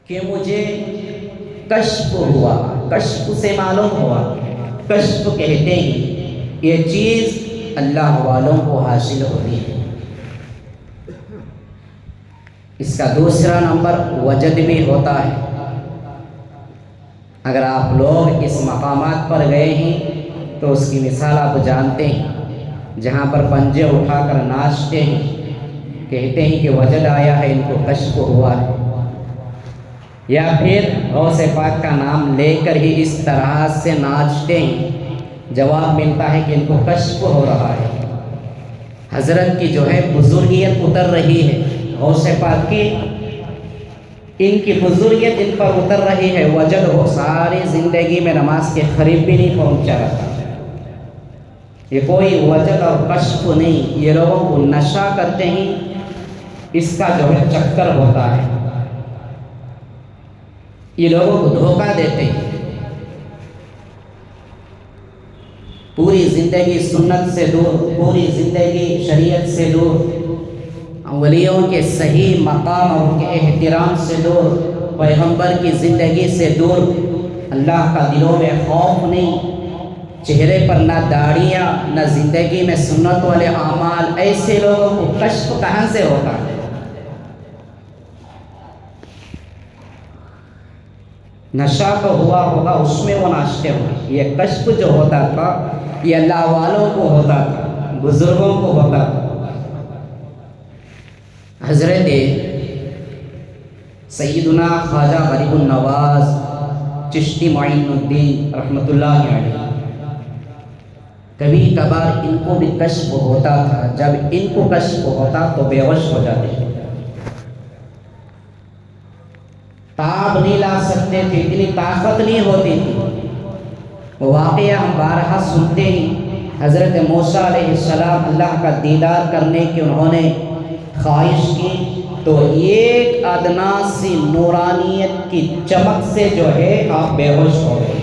کہ مجھے کشف ہوا، کشف سے معلوم ہوا، کشف کہتے ہیں یہ چیز اللہ والوں کو حاصل ہوتی ہے۔ اس کا دوسرا نمبر وجد بھی ہوتا ہے۔ اگر آپ لوگ اس مقامات پر گئے ہیں تو اس کی مثال آپ جانتے ہیں، جہاں پر پنجے اٹھا کر ناچتے ہیں، کہتے ہیں کہ وجد آیا ہے، ان کو کشف ہوا ہے، یا پھر غوث پاک کا نام لے کر ہی اس طرح سے ناچتے ہیں، جواب ملتا ہے کہ ان کو کشف ہو رہا ہے، حضرت کی جو ہے بزرگیت اتر رہی ہے، غوث پاک کی ان کی بزرگیت ان پر اتر رہی ہے۔ وجد ہو، ساری زندگی میں نماز کے قریب بھی نہیں پہنچا رہا۔ یہ کوئی وجد اور کشف نہیں، یہ لوگوں کو نشہ کرتے ہیں، اس کا جو ہے چکر ہوتا ہے، یہ لوگوں کو دھوکہ دیتے ہیں۔ پوری زندگی سنت سے دور، پوری زندگی شریعت سے دور، ولیوں کے صحیح مقام اور کے احترام سے دور، پیغمبر کی زندگی سے دور، اللہ کا دلوں میں خوف نہیں، چہرے پر نہ داڑیاں، نہ زندگی میں سنت والے اعمال، ایسے لوگوں کو کشف کہاں سے ہوتا ہے؟ نشہ تو ہوا ہوگا، اس میں وہ ناشتے ہوئے۔ یہ کشف جو ہوتا تھا یہ اللہ والوں کو ہوتا تھا، بزرگوں کو ہوتا تھا۔ حضرت سیدنا خواجہ غریب النواز چشتی معین الدین رحمۃ اللہ علیہ، کبھی کبھار ان کو بھی کشف ہوتا تھا، جب ان کو کشف ہوتا تو بے ہوش ہو جاتے تھے، تاب نہیں لا سکتے تھے، اتنی طاقت نہیں ہوتی تھی۔ وہ واقعہ ہم بارہا سنتے ہیں، حضرت موسیٰ علیہ السلام اللہ کا دیدار کرنے کی انہوں نے خواہش کی تو ایک ادنا سی نورانیت کی چمک سے جو ہے آپ بے ہوش ہو گئے،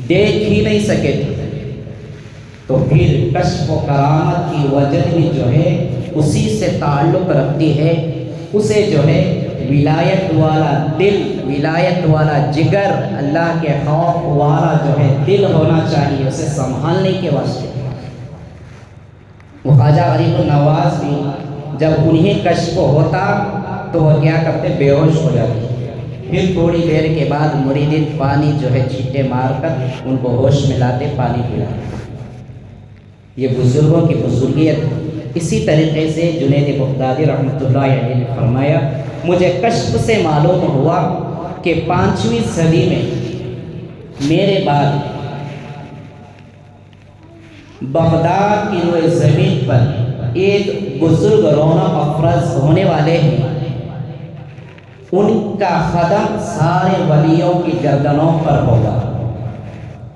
دیکھ ہی نہیں سکے تھے۔ تو پھر کشف و کرامت کی وجہ بھی جو ہے اسی سے تعلق رکھتی ہے، اسے جو ہے ولایت والا دل، ولایت والا جگر، اللہ کے خوف والا جو ہے دل ہونا چاہیے اسے سنبھالنے کے واسطے۔ وہ خواجہ غریب النواز بھی جب انہیں کشف ہوتا تو وہ کیا کرتے؟ بے ہوش ہو جاتے، پھر تھوڑی دیر کے بعد مریدین پانی جو ہے چھینٹے مار کر ان کو ہوش میں لاتے، پانی پلاتے۔ یہ بزرگوں کی بزرگیت۔ اسی طریقے سے جنید بغدادی رحمۃ اللہ علیہ نے فرمایا، مجھے کشف سے معلوم ہوا کہ 5ویں صدی میں میرے بعد بغداد کی روئے زمین پر ایک بزرگ رونق افرز ہونے والے ہیں، ان کا قدم سارے ولیوں کی گردنوں پر ہوگا۔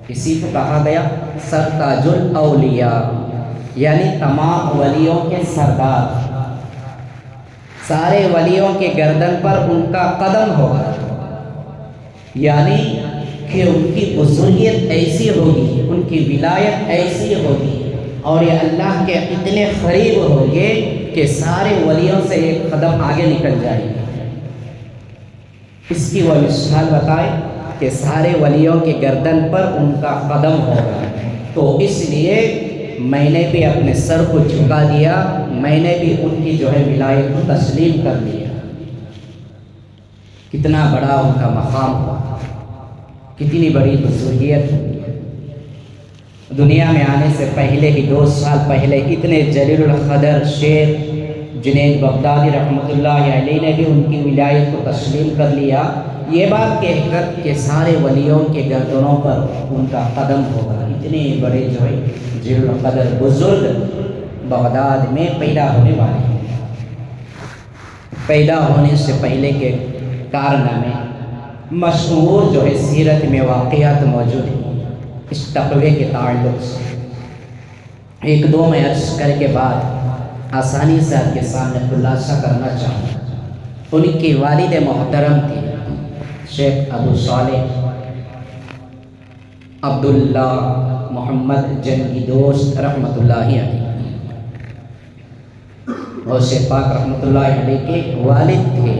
اسی کو کہا گیا سرتاج الاولیاء، یعنی تمام ولیوں کے سردار، سارے ولیوں کے گردن پر ان کا قدم ہوگا، یعنی کہ ان کی بزرگیت ایسی ہوگی، ان کی ولایت ایسی ہوگی، اور یہ اللہ کے اتنے قریب ہوں گے کہ سارے ولیوں سے ایک قدم آگے نکل جائیں گے۔ اس کی وہ مثال بتائے کہ سارے ولیوں کے گردن پر ان کا قدم ہوگا، تو اس لیے میں نے بھی اپنے سر کو جھکا دیا، میں نے بھی ان کی جو ہے ولایت کو تسلیم کر لیا۔ کتنا بڑا ان کا مقام ہوا، کتنی بڑی بزرگیت۔ دنیا میں آنے سے پہلے ہی 2 سال پہلے اتنے جلیل القدر شیخ جنید بغدادی رحمۃ اللہ علیہ نے بھی ان کی ولایت کو تسلیم کر لیا، یہ بات کہہ کر کہ سارے ولیوں کے گردنوں پر ان کا قدم ہوگا۔ اتنے بڑے جو ہے جلیل القدر بزرگ بغداد میں پیدا ہونے والے ہیں۔ پیدا ہونے سے پہلے کے کارنامے مشہور جو ہے سیرت میں واقعات موجود ہیں اس تقوی کے تعلق سے۔ 1-2 میں عرض کر کے بعد آسانی سے آپ کے سامنے خلاصہ کرنا چاہوں گا۔ ان کی والد محترم تھی شیخ ابو صالح عبداللہ محمد جنگی دوست رحمۃ اللہ علیہ، غوث پاک رحمۃ اللہ علیہ کے والد تھے۔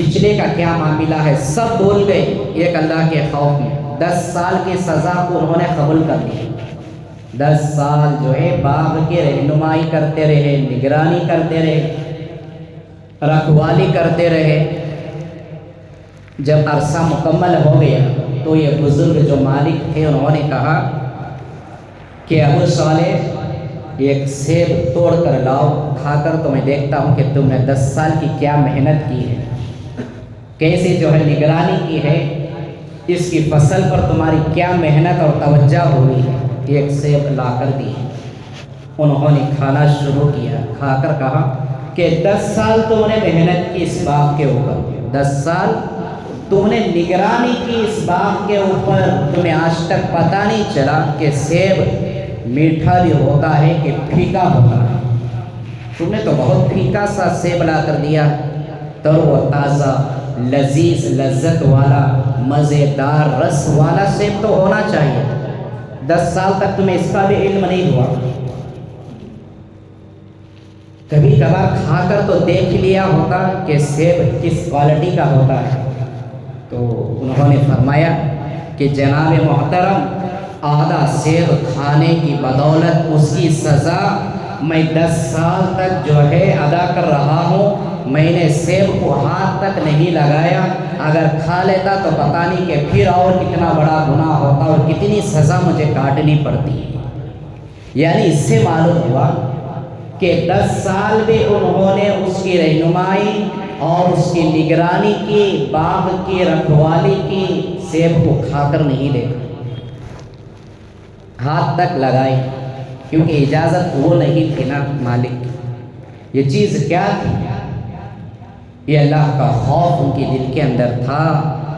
پچھلے کا کیا معاملہ ہے، سب بھول گئے ایک اللہ کے خوف میں۔ 10 سال کی سزا کو انہوں نے قبول کر لی۔ 10 سال جو ہے باغ کی رہنمائی کرتے رہے، نگرانی کرتے رہے، رکھوالی کرتے رہے۔ جب عرصہ مکمل ہو گیا تو یہ بزرگ جو مالک تھے انہوں نے کہا کہ ابو صالح ایک سیب توڑ کر لاؤ، کھا کر تو میں دیکھتا ہوں کہ تم نے 10 سال کی کیا محنت کی ہے، کیسے جو ہے نگرانی کی ہے، اس کی فصل پر تمہاری کیا محنت اور توجہ ہوئی ہے۔ ایک سیب لا کر دی، انہوں نے کھانا شروع کیا، کھا کر کہا کہ 10 سال تم نے محنت کی اس باغ کے اوپر، 10 سال تم نے نگرانی کی اس باغ کے اوپر، تمہیں آج تک پتہ نہیں چلا کہ سیب میٹھا بھی ہوتا ہے کہ پھیکا ہوتا ہے۔ تم نے تو بہت پھیکا سا سیب لا کر دیا، تر و تازہ، لذیذ، لذت والا، مزیدار، رس والا سیب تو ہونا چاہیے۔ 10 سال تک تمہیں اس کا بھی علم نہیں ہوا، کبھی کبھار کھا کر تو دیکھ لیا ہوتا کہ سیب کس کوالٹی کا ہوتا ہے۔ تو انہوں نے فرمایا کہ جناب محترم، آدھا سیب کھانے کی بدولت اس کی سزا میں 10 سال تک جو ہے ادا کر رہا ہوں۔ میں نے سیب کو ہاتھ تک نہیں لگایا، اگر کھا لیتا تو پتہ نہیں کہ پھر اور کتنا بڑا گناہ ہوتا اور کتنی سزا مجھے کاٹنی پڑتی۔ یعنی اس سے معلوم ہوا کہ 10 سال بھی انہوں نے اس کی رہنمائی اور اس کی نگرانی کی، باغ کی رکھوالی کی، سیب کو کھا کر نہیں دیکھا، ہاتھ تک لگائی، کیونکہ اجازت وہ نہیں تھی نا مالک۔ یہ چیز کیا تھی؟ یہ اللہ کا خوف ان کے دل کے اندر تھا،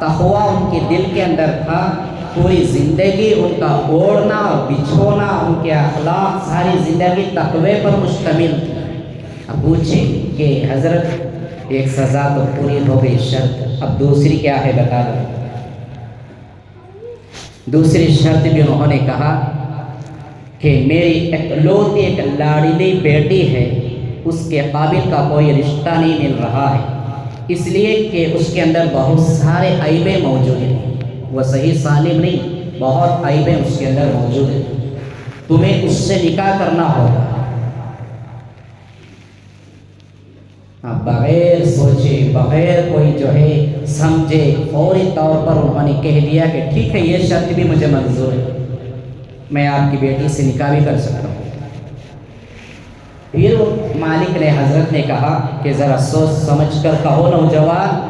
تقویٰ ان کے دل کے اندر تھا۔ پوری زندگی ان کا اوڑھنا اور بچھونا، ان کے اخلاق، ساری زندگی تقوی پر مشتمل تھی۔ اب پوچھیں کہ حضرت ایک سزا تو پوری ہو گئی، شرط، اب دوسری کیا ہے بتا دو۔ دوسری شرط بھی انہوں نے کہا کہ میری اکلوتی ایک لاڈلی بیٹی ہے، اس کے قابل کا کوئی رشتہ نہیں مل رہا ہے، اس لیے کہ اس کے اندر بہت سارے عیبیں موجود ہیں، وہ صحیح سالم نہیں، بہت عیبیں اس کے اندر موجود ہیں، تمہیں اس سے نکاح کرنا ہوگا۔ بغیر سوچے، بغیر کوئی جو ہے سمجھے، فوری طور پر انہوں نے کہہ دیا کہ ٹھیک ہے، یہ شرط بھی مجھے منظور ہے، میں آپ کی بیٹی سے نکاح بھی کر سکتا ہوں۔ پھر مالک نے، حضرت نے کہا کہ ذرا سوچ سمجھ کر کہو نوجوان،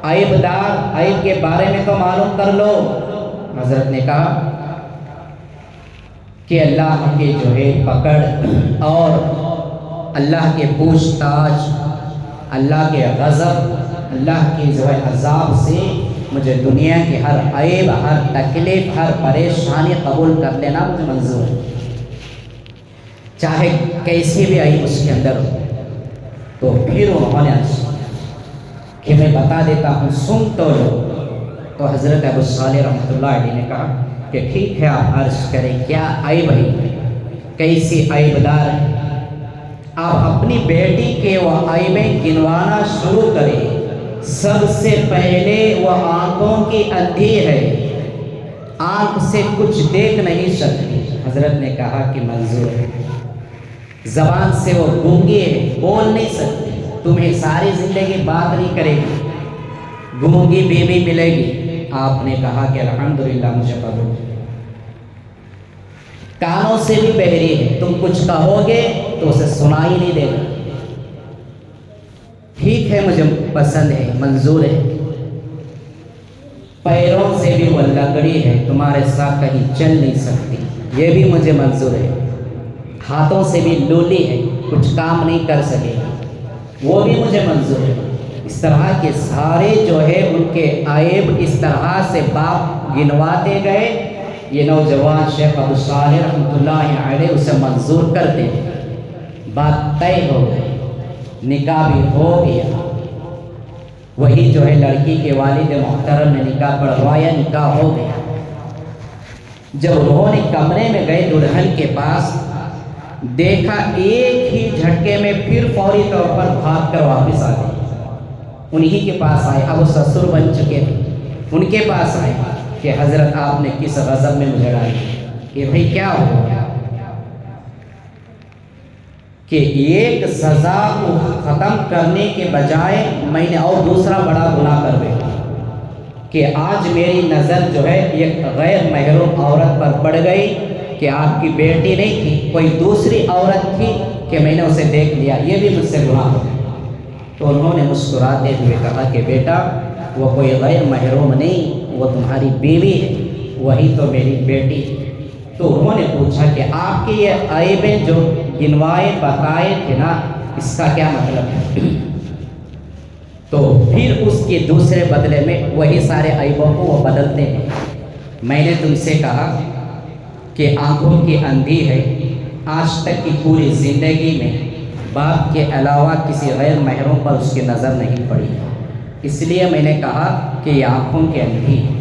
عیب دار، عیب کے بارے میں تو معلوم کر لو۔ حضرت نے کہا کہ اللہ کے جو ہے پکڑ اور اللہ کے پوچھ تاچھ، اللہ کے غضب، اللہ کے جو ہے عذاب سے مجھے دنیا کی ہر عیب، ہر تکلیف، ہر پریشانی قبول کر لینا مجھے منظور ہے، چاہے کیسی بھی عیب اس کے اندر ہو۔ تو پھر انہوں نے کہ میں بتا دیتا ہوں، سن تو لو۔ تو حضرت ابو صالح رحمۃ اللہ علیہ نے کہا کہ ٹھیک ہے، آپ عرض کریں کیا عیب ہے، کیسی عیب دار ہے۔ آپ اپنی بیٹی کے وہ عیبیں گنوانا شروع کریں۔ سب سے پہلے وہ آنکھوں کی اندھی ہے، آنکھ سے کچھ دیکھ نہیں سکتی۔ حضرت نے کہا کہ منظور ہے۔ زبان سے وہ گونگی ہے، بول نہیں سکتی، تمہیں ساری زندگی بات نہیں کرے گی، گونگی بیوی ملے گی۔ آپ نے کہا کہ الحمدللہ مجھے قبول ہے۔ کانوں سے بھی بہری ہے، تم کچھ کہو گے تو اسے سنائی نہیں دے گا۔ ٹھیک ہے، مجھے پسند ہے، منظور ہے۔ پیروں سے بھی وہ لگڑی ہے، تمہارے ساتھ کہیں چل نہیں سکتی، یہ بھی مجھے منظور ہے۔ ہاتھوں سے بھی لولی ہے، کچھ کام نہیں کر سکے، وہ بھی مجھے منظور ہے۔ اس طرح کے سارے جو ہے ان کے عیب اس طرح سے باپ گنواتے گئے۔ یہ نوجوان شیخ ابو صالح رحمۃ اللہ علیہ اسے منظور کر دے، بات طے ہو گئی، نکاح بھی ہو گیا۔ وہی جو ہے لڑکی کے والد محترم نے نکاح پڑھوایا، نکاح ہو گیا۔ جب انہوں نے کمرے میں گئے دلہن کے پاس، دیکھا ایک ہی جھٹکے میں پھر فوری طور پر بھاگ کر واپس آ گئی۔ انہی کے پاس آئے، اب وہ سسر بن چکے تھے، ان کے پاس آئے کہ حضرت آپ نے کس غضب میں مجھے ڈال دیا کہ بھئی کیا ہو گیا، کہ ایک سزا کو ختم کرنے کے بجائے میں نے اور دوسرا بڑا گناہ کر بیٹھا کہ آج میری نظر جو ہے ایک غیر محرم عورت پر پڑ گئی کہ آپ کی بیٹی نہیں تھی، کوئی دوسری عورت تھی کہ میں نے اسے دیکھ لیا، یہ بھی مجھ سے گناہ ہو گیا۔ تو انہوں نے مسکراتے ہوئے کہا کہ بیٹا وہ کوئی غیر محرم نہیں، وہ تمہاری بیوی ہے، وہی تو میری بیٹی ہے۔ تو انہوں نے پوچھا کہ آپ کی یہ عیبیں جو گنوائے بتائے تھے نا، اس کا کیا مطلب ہے؟ تو پھر اس کے دوسرے بدلے میں وہی سارے عیبوں کو وہ بدلتے ہیں۔ میں نے تم سے کہا کہ آنکھوں کی اندھی ہے، آج تک کی پوری زندگی میں باپ کے علاوہ کسی غیر محرم پر اس کی نظر نہیں پڑی، اس لیے میں نے کہا کہ یہ آنکھوں کی اندھی ہے۔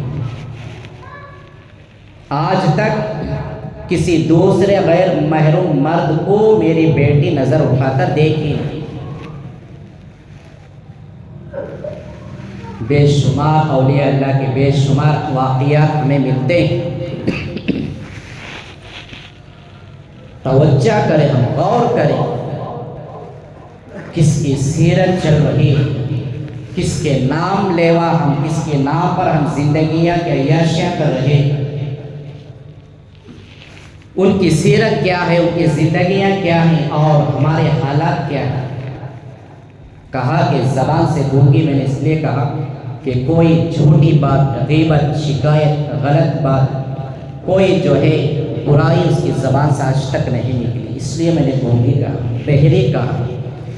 آج تک کسی دوسرے غیر محرم مرد کو میری بیٹی نظر اٹھا کر دیکھی نہیں۔ بے شمار اولیاء اللہ کے بے شمار واقعات ہمیں ملتے ہیں، توجہ کریں، ہم غور کریں کس کی سیرت چل رہی ہے، کس کے نام لیوا ہم، کس کے نام پر ہم زندگیاں کی عیاشیاں کر رہے ہیں، ان کی سیرت کیا ہے، ان کی زندگیاں کیا ہیں اور ہمارے حالات کیا ہیں۔ کہا کہ زبان سے گونگی، میں نے اس لیے کہا کہ کوئی جھوٹی بات، غیبت، شکایت، غلط بات، کوئی جو ہے برائی اس کی زبان سے آج تک نہیں نکلی، اس لیے میں نے گونگی کہا، بہری کہا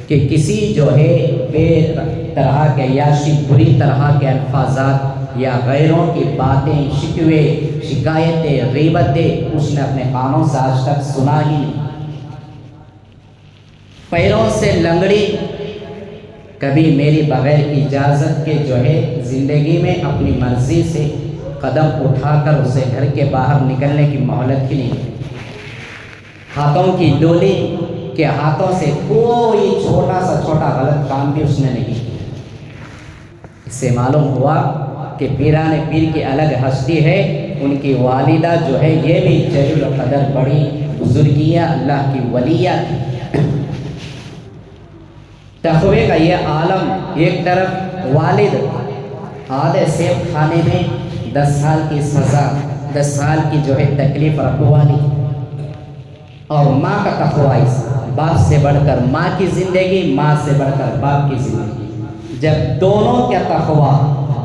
کہ کسی جو ہے بے طرح کے عیاشی، بری طرح کے الفاظات یا غیروں کی باتیں، شکوے، شکایتیں، غیبتیں اس نے اپنے کانوں سے آج تک سنا ہی نہیں۔ پیروں سے لنگڑی، کبھی میری بغیر اجازت کے جو ہے زندگی میں اپنی مرضی سے قدم اٹھا کر اسے گھر کے باہر نکلنے کی مہلت ہی نہیں۔ ہاتھوں کی ڈولی کہ ہاتھوں سے کوئی چھوٹا سا چھوٹا غلط کام بھی اس نے نہیں کیا۔ اس سے معلوم ہوا کہ پیران پیر کی الگ ہستی ہے، ان کی والدہ جو ہے یہ بھی جلیل القدر بڑی بزرگیہ اللہ کی ولیہ تھی۔ تقوی کا یہ عالم، ایک طرف والد آدھے سیب کھانے میں 10 سال کی سزا، 10 سال کی جو ہے تکلیف رکھوالی، اور ماں کا تقوی، باپ سے بڑھ کر ماں کی زندگی، ماں سے بڑھ کر باپ کی زندگی۔ جب دونوں کا تقوی،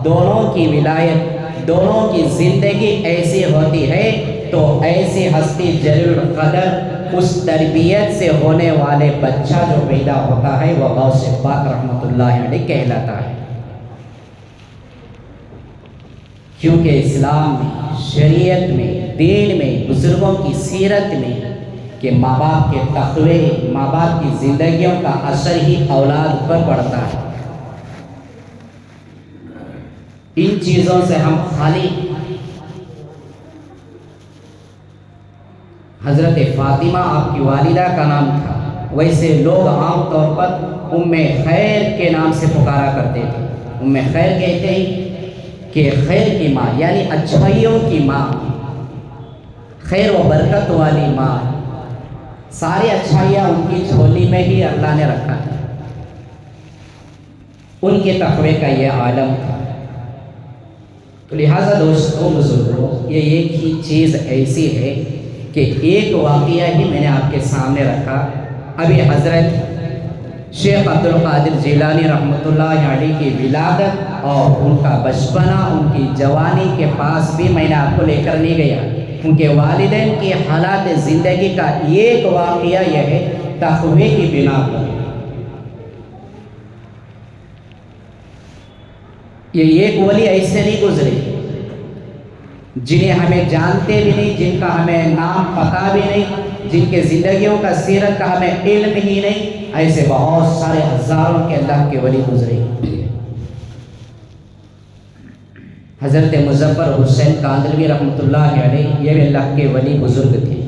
دونوں کی ولایت، دونوں کی زندگی ایسی ہوتی ہے تو ایسی ہستی جلیل القدر، اس تربیت سے ہونے والے بچہ جو پیدا ہوتا ہے وہ غوث پاک رحمۃ اللہ علیہ کہلاتا ہے۔ کیونکہ اسلام میں، شریعت میں، دین میں، بزرگوں کی سیرت میں کہ ماں باپ کے تقوی، ماں باپ کی زندگیوں کا اثر ہی اولاد پر پڑتا ہے۔ ان چیزوں سے ہم خالی۔ حضرت فاطمہ آپ کی والدہ کا نام تھا، ویسے لوگ عام طور پر ام خیر کے نام سے پکارا کرتے تھے۔ ام خیر کہتے ہیں کہ خیر کی ماں، یعنی اچھائیوں کی ماں، خیر و برکت والی ماں، ساری اچھائیاں ان کی جھولی میں ہی اللہ نے رکھا تھا۔ ان کے تقوی کا یہ عالم تھا۔ تو لہٰذا دوستوں، بزرگوں، یہ ایک ہی چیز ایسی ہے کہ ایک واقعہ ہی میں نے آپ کے سامنے رکھا۔ ابھی حضرت شیخ عبد القادر جیلانی رحمۃ اللہ علیہ کی ولادت اور ان کا بچپنا، ان کی جوانی کے پاس بھی میں نے آپ کو لے کر نہیں گیا۔ ان کے والدین کی حالات زندگی کا ایک واقعہ یہ ہے، تقوی کی بنا پر یہ ایک ولی ایسے نہیں گزرے جنہیں ہمیں جانتے بھی نہیں، جن کا ہمیں نام پتہ بھی نہیں، جن کے زندگیوں کا سیرت کا ہمیں علم ہی نہیں، ایسے بہت سارے ہزاروں کے اللہ کے ولی گزرے۔ حضرت مظفر حسین کاندھلوی رحمۃ اللہ علیہ یہ بھی اللہ کے ولی بزرگ تھے۔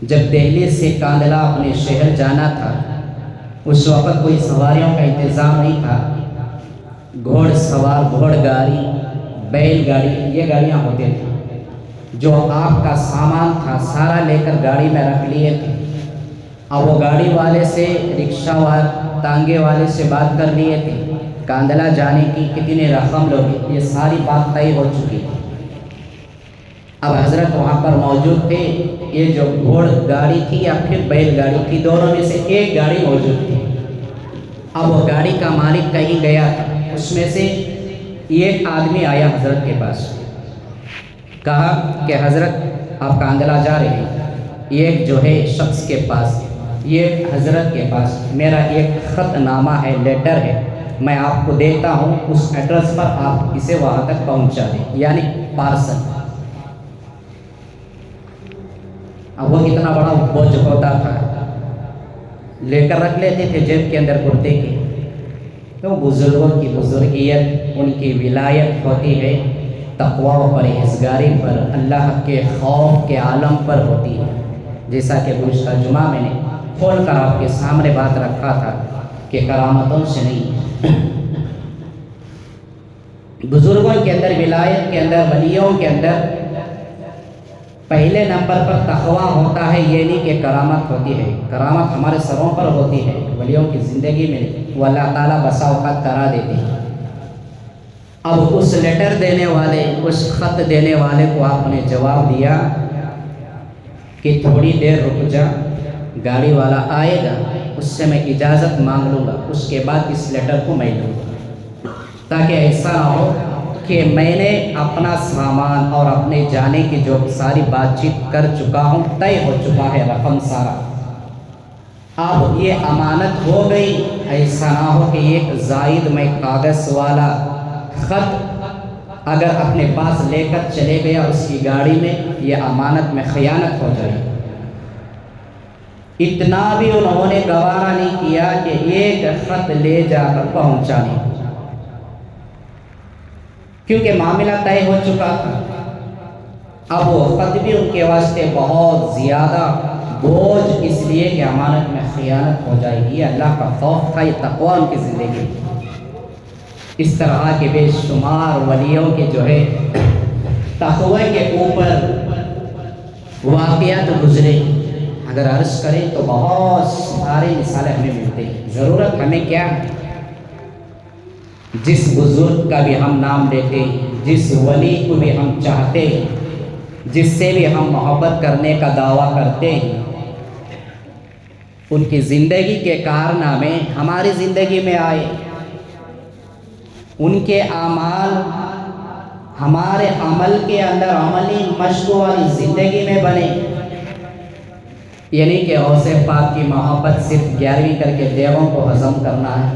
جب دہلی سے کاندھلہ اپنے شہر جانا تھا، اس وقت کوئی سواریوں کا انتظام نہیں تھا، گھوڑ سوار، گھوڑ گاڑی، بیل گاڑی، یہ گاڑیاں ہوتے تھے جو آپ کا سامان تھا سارا لے کر گاڑی میں رکھ لیے تھے، اور وہ گاڑی والے سے، رکشہ والے، تانگے والے سے بات کر لیے تھے کاندھلا جانے کی کتنے رقم لوگے، یہ ساری بات طے ہو چکی تھی۔ اب حضرت وہاں پر موجود تھے، یہ جو گھوڑ گاڑی تھی یا پھر بیل گاڑی تھی، دونوں میں سے ایک گاڑی موجود تھی۔ اب وہ گاڑی کا مالک کہیں گیا تھا، اس میں سے ایک آدمی آیا حضرت کے پاس، کہا کہ حضرت آپ کاندھلا جا رہے ہیں، ایک جو ہے شخص کے پاس، یہ حضرت کے پاس میرا ایک خط نامہ ہے، لیٹر ہے، میں آپ کو دیتا ہوں، اس ایڈریس پر آپ اسے وہاں تک پہنچا دیں، یعنی پارسل۔ اب وہ کتنا بڑا بوجھ ہوتا تھا، لے کر رکھ لیتے تھے جیب کے اندر کرتے کے۔ تو بزرگوں کی بزرگیت، ان کی ولایت ہوتی ہے تقویٰ و پرہیزگاری پر، اللہ کے خوف کے عالم پر ہوتی ہے۔ جیسا کہ گزشتہ جمعہ میں نے کھول کر آپ کے سامنے بات رکھا تھا کہ کرامتوں سے نہیں، بزرگوں کے اندر، ولایت کے اندر، ولیوں کے اندر پہلے نمبر پر تقویٰ ہوتا ہے، یہ نہیں کہ کرامت ہوتی ہے۔ کرامت ہمارے سروں پر ہوتی ہے، ولیوں کی زندگی میں وہ اللہ تعالیٰ بسا اوقات کرا دیتے ہیں۔ اب اس لیٹر دینے والے، اس خط دینے والے کو آپ نے جواب دیا کہ تھوڑی دیر رک جا، گاڑی والا آئے گا، اس سے میں اجازت مانگ لوں گا، اس کے بعد اس لیٹر کو میں لوں گا، تاکہ ایسا نہ ہو کہ میں نے اپنا سامان اور اپنے جانے کی جو ساری بات چیت کر چکا ہوں، طے ہو چکا ہے رقم سارا، اب یہ امانت ہو گئی، ایسا نہ ہو کہ ایک زائد میں کاغذ والا خط اگر اپنے پاس لے کر چلے گیا اس کی گاڑی میں، یہ امانت میں خیانت ہو جائے۔ اتنا بھی انہوں نے گوارا نہیں کیا کہ ایک خط لے جا کر پہنچانے، کیونکہ معاملہ طے ہو چکا تھا۔ اب وہ خط بھی ان کے واسطے بہت زیادہ بوجھ، اس لیے کہ امانت میں خیانت ہو جائے گی۔ اللہ کا خوف تھا، یہ تقویٰ ان کی زندگی میں۔ اس طرح کے بے شمار ولیوں کے جو ہے تقوی کے اوپر واقعات گزرے، اگر عرض کریں تو بہت ساری مثالیں ہمیں ملتے ہیں۔ ضرورت ہمیں کیا ہے؟ جس بزرگ کا بھی ہم نام لیتے، جس ولی کو بھی ہم چاہتے، جس سے بھی ہم محبت کرنے کا دعویٰ کرتے ہیں، ان کی زندگی کے کارنامے ہماری زندگی میں آئے، ان کے اعمال ہمارے عمل کے اندر عملی مشق والی زندگی میں بنے۔ یعنی کہ غوث پاک کی محبت صرف 11ویں کر کے دیووں کو ہضم کرنا ہے،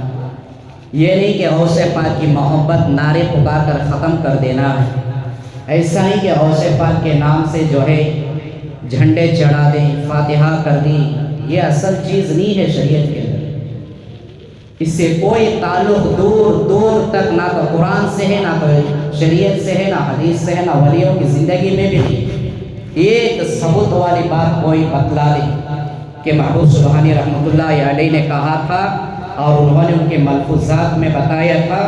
یہ نہیں کہ غوث پاک کی محبت نعرے پکار کر ختم کر دینا ہے، ایسا نہیں کہ غوث پاک کے نام سے جو ہے جھنڈے چڑھا دیں، فاتحہ کر دی، یہ اصل چیز نہیں ہے شریعت کے اندر۔ اس سے کوئی تعلق دور دور تک نہ تو قرآن سے ہے، نہ تو شریعت سے ہے، نہ حدیث سے ہے، نہ ولیوں کی زندگی میں بھی نہیں۔ ایک ثبوت والی بات کوئی بتلا دے کہ محبوب سبحانی رحمۃ اللہ علیہ نے کہا تھا، اور انہوں نے ان کے ملفوظات میں بتایا تھا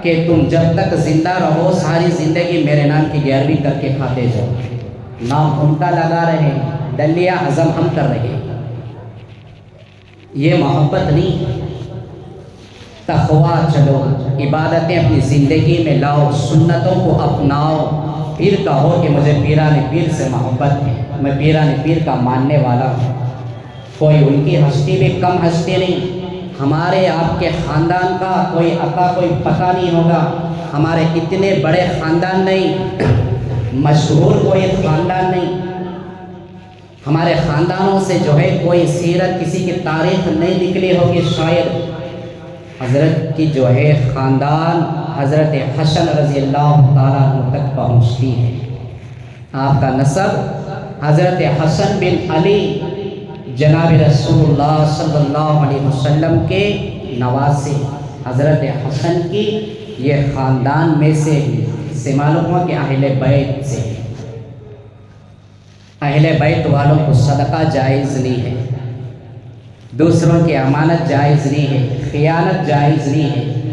کہ تم جب تک زندہ رہو ساری زندگی میرے نام کی 11ویں کر کے کھاتے جاؤ، نام ان کا لگا رہے، ڈلیاں ہضم ہم کر رہے۔ یہ محبت نہیں، تقویٰ چلو، عبادتیں اپنی زندگی میں لاؤ، سنتوں کو اپناؤ، پیر کہو کہ مجھے پیران پیر سے محبت ہے، میں پیران پیر کا ماننے والا ہوں۔ کوئی ان کی ہستی بھی کم ہستی نہیں، ہمارے آپ کے خاندان کا کوئی عطا کوئی پتہ نہیں ہوگا، ہمارے اتنے بڑے خاندان نہیں، مشہور کوئی خاندان نہیں، ہمارے خاندانوں سے جو ہے کوئی سیرت کسی کی تاریخ نہیں نکلی ہوگی شاید۔ حضرت کی جو ہے خاندان حضرت حسن رضی اللہ تعالیٰ عنہ تک پہنچتی ہے، آپ کا نسب حضرت حسن بن علی جناب رسول اللہ صلی اللہ علیہ وسلم کے نواسے، حضرت حسن کی یہ خاندان میں سے معلوم ہوا کہ اہل بیت سے، اہل بیت والوں کو صدقہ جائز نہیں ہے، دوسروں کی امانت جائز نہیں ہے، خیانت جائز نہیں ہے،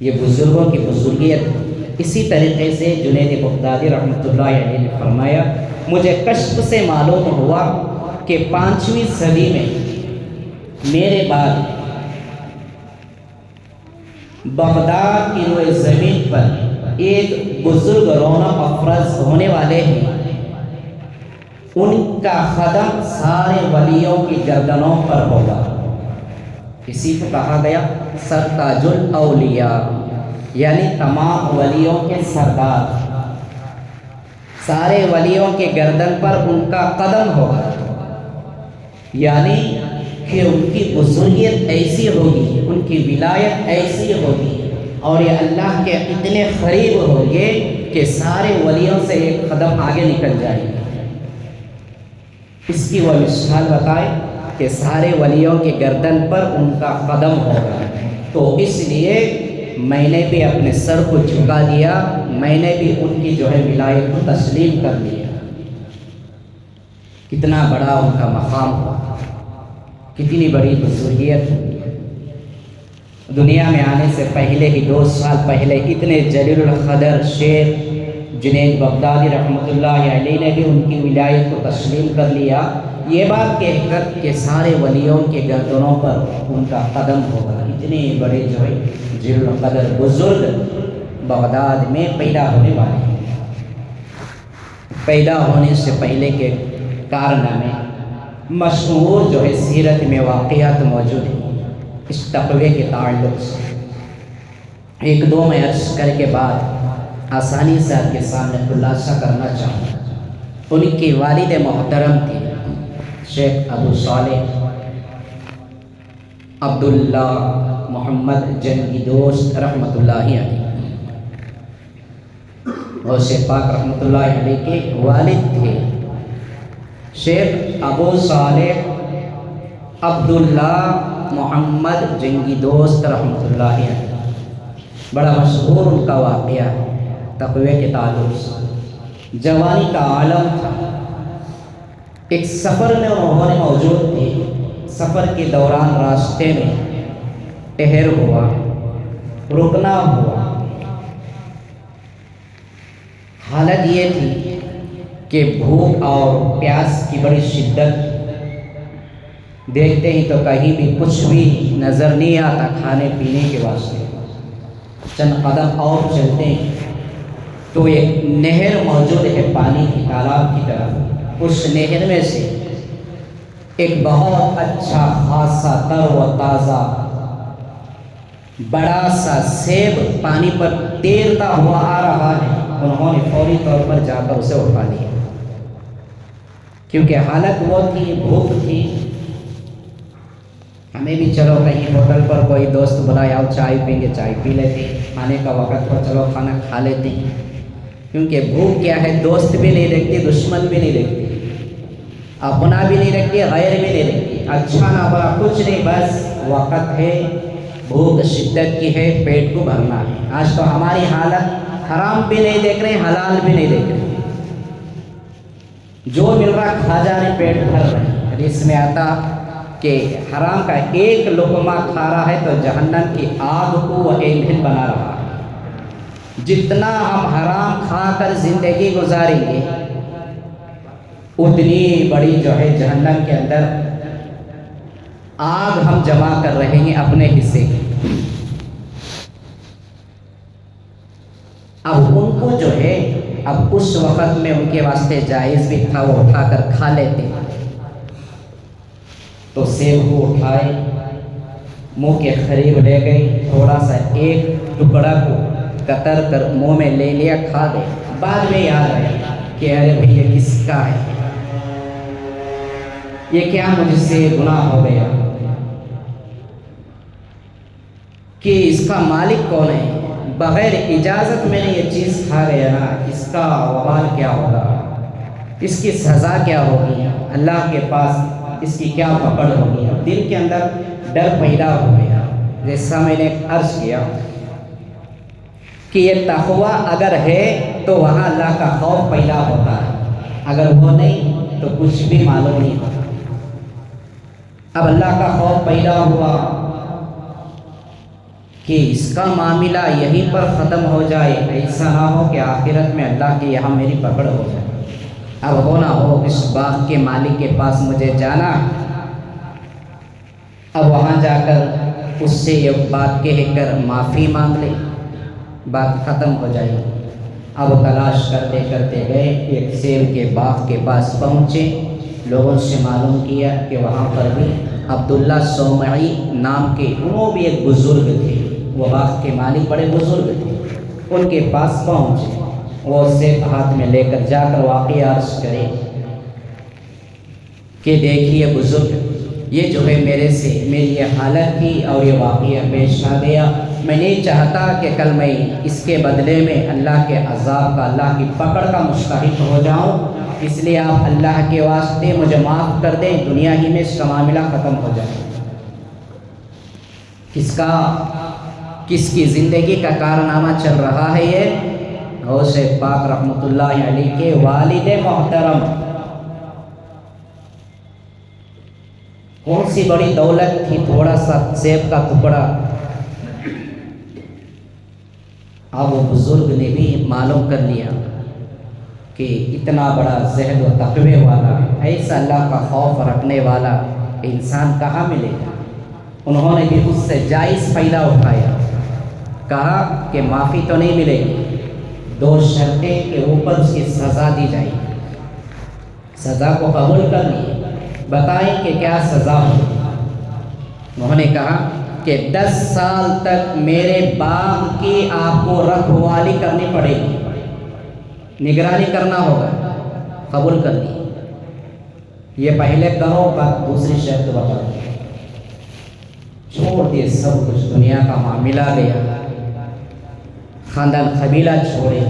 یہ بزرگوں کی بزرگیت۔ اسی طریقے سے جنید بغدادی رحمۃ اللہ علیہ نے فرمایا، مجھے کشف سے معلوم ہوا کہ 5ویں صدی میں میرے بعد بغداد کی روئے زمین پر ایک بزرگ رونق افروز ہونے والے ہیں، ان کا قدم سارے ولیوں کی گردنوں پر ہوگا۔ اسی کو کہا گیا سرتاج الاولیاء، یعنی تمام ولیوں کے سردار، سارے ولیوں کے گردن پر ان کا قدم ہوگا، یعنی کہ ان کی بزرگیت ایسی ہوگی، ان کی ولایت ایسی ہوگی، اور یہ اللہ کے اتنے قریب ہوں گے کہ سارے ولیوں سے ایک قدم آگے نکل جائیں گے۔ اس کی وہ مثال بتائے کہ سارے ولیوں کے گردن پر ان کا قدم ہوگا، تو اس لیے میں نے بھی اپنے سر کو جھکا دیا، میں نے بھی ان کی جو ہے ولایت کو تسلیم کر لیا۔ کتنا بڑا ان کا مقام ہوا، کتنی بڑی بزرگیت ہوگی۔ دنیا میں آنے سے پہلے ہی 2 سال پہلے اتنے جلیل القدر شیخ جنید بغدادی رحمۃ اللہ علیہ نے بھی ان کی ولایت کو تسلیم کر لیا، یہ بات کہہ کر کہ سارے ولیوں کے گردنوں پر ان کا قدم ہوگا۔ اتنے بڑے جو ہے جلیل القدر بزرگ بغداد میں پیدا ہونے والے ہیں۔ پیدا ہونے سے پہلے کے کارنامے مشہور جو ہے سیرت میں واقعات موجود ہیں اس تقوی کے تعلق سے۔ ایک دو میں عرض کر کے بعد آسانی سے آپ کے سامنے خلاصہ کرنا چاہوں گا۔ ان کی والد محترم تھی شیخ ابو صالح عبداللہ محمد جنگی دوست رحمۃ اللہ علیہ، غوث پاک رحمۃ اللہ علیہ کے والد تھے شیخ ابو صالح عبداللہ محمد جنگی دوست رحمۃ اللہ علیہ۔ بڑا مشہور ان کا واقعہ ہے تقوی کے تعلق سے۔ جوانی کا عالم تھا، ایک سفر میں انہوں نے موجود تھے، سفر کے دوران راستے میں ٹھہر ہوا، رکنا ہوا۔ حالت یہ تھی کہ بھوک اور پیاس کی بڑی شدت، دیکھتے ہی تو کہیں بھی کچھ بھی نظر نہیں آتا کھانے پینے کے واسطے۔ چند قدم اور چلتے ہیں تو ایک نہر موجود ہے پانی کی، تالاب کی طرف۔ اس نہر میں سے ایک بہت اچھا خاصا تر و تازہ بڑا سا سیب پانی پر تیرتا ہوا آ رہا ہے۔ انہوں نے فوری طور پر جا کر اسے اٹھا لیا، کیونکہ حالت وہ تھی، بھوک تھی۔ ہمیں بھی چلو کہیں ہوٹل پر کوئی دوست بلایا اور چائے پیں گے، چائے پی لیتے، کھانے کا وقت ہو چلو کھانا کھا لیتے ہیں، کیونکہ بھوک کیا ہے، دوست بھی نہیں دیکھتی، دشمن بھی نہیں دیکھتی، اپنا بھی نہیں رکھتی، غیر بھی نہیں رکھتی، اچھا نہ برا کچھ نہیں، بس وقت ہے، بھوک شدت کی ہے، پیٹ کو بھرنا ہے۔ آج تو ہماری حالت حرام بھی نہیں دیکھ رہے، حلال بھی نہیں دیکھ رہے، جو مل رہا کھا جا رہے، پیٹ بھر رہے۔ حدیث میں آتا کہ حرام کا ایک لقمہ کھا رہا ہے تو جہنم کی آگ کو وہ ایندھن بنا رہا ہے۔ جتنا ہم حرام کھا کر زندگی گزاریں گے، اتنی بڑی جو ہے جہنم کے اندر آگ ہم جمع کر رہیں گے اپنے حصے کی۔ اب ان کو جو ہے، اب اس وقت میں ان کے واسطے جائز بھی تھا، وہ اٹھا کر کھا لیتے، تو سیب کو اٹھائے، منہ کے قریب لے گئے، تھوڑا سا ایک ٹکڑا کو کتر کر منہ میں لے لیا، کھا گئے۔ بعد میں یاد آیا کہ ارے بھئی یہ کس کا ہے، یہ کیا مجھ سے گناہ ہو گیا کہ اس کا مالک کون ہے، بغیر اجازت میں نے یہ چیز کھا گیا نا، اس کا وبال کیا ہوگا، اس کی سزا کیا ہوگی، اللہ کے پاس اس کی کیا پکڑ ہوگی۔ دل کے اندر ڈر پیدا ہو گیا۔ جیسا میں نے عرض کیا کہ یہ تقوی اگر ہے تو وہاں اللہ کا خوف پیدا ہوتا ہے، اگر وہ نہیں تو کچھ بھی معلوم نہیں ہوتا۔ اب اللہ کا خوف پیدا ہوا کہ اس کا معاملہ یہیں پر ختم ہو جائے، ایسا نہ ہو کہ آخرت میں اللہ کے یہاں میری پکڑ ہو جائے۔ اب ہو نہ ہو اس باغ کے مالک کے پاس مجھے جانا، اب وہاں جا کر اس سے یہ بات کہہ کر معافی مانگ لے، بات ختم ہو جائے۔ اب تلاش کرتے کرتے گئے، ایک سیب کے باغ کے پاس پہنچے، لوگوں سے معلوم کیا کہ وہاں پر بھی عبداللہ صومعی نام کے وہ بھی ایک بزرگ تھے، وہ باغ کے مالک بڑے بزرگ تھے، ان کے پاس پہنچے، وہ سیب ہاتھ میں لے کر جا کر واقعہ عرض کرے کہ دیکھیے بزرگ، یہ جو ہے میرے سے میری یہ حالت تھی اور یہ واقعہ پیش آ گیا، میں نہیں چاہتا کہ کل میں اس کے بدلے میں اللہ کے عذاب کا، اللہ کی پکڑ کا مستحق ہو جاؤں، اس لیے آپ اللہ کے واسطے مجھے معاف کر دیں، دنیا ہی میں اس کا معاملہ ختم ہو جائے۔ کس کی زندگی کا کارنامہ چل رہا ہے؟ یہ غوث پاک رحمۃ اللہ علیہ کے والد محترم۔ کون سی بڑی دولت تھی تھوڑا سا سیب کا ٹکڑا۔ اب وہ بزرگ نے بھی معلوم کر لیا کہ اتنا بڑا زہد و تقوی والا، ایسا اللہ کا خوف رکھنے والا انسان کہاں ملے گا۔ انہوں نے بھی اس سے جائز فائدہ اٹھایا، کہا کہ معافی تو نہیں ملے گی، 2 شرطیں کے اوپر اس کی سزا دی جائے گی۔ سزا کو قبول کر لی، بتائیں کہ کیا سزا ہو۔ انہوں نے کہا کہ 10 سال تک میرے باغ کی آپ کو رکھوالی کرنی پڑے گی، نگرانی کرنا ہوگا۔ قبول کر لی، یہ پہلے کرو، بعد دوسری شرط بتا دو۔ چھوڑ دیے سب کچھ، دنیا کا معاملہ گیا، خاندان قبیلہ چھوڑے،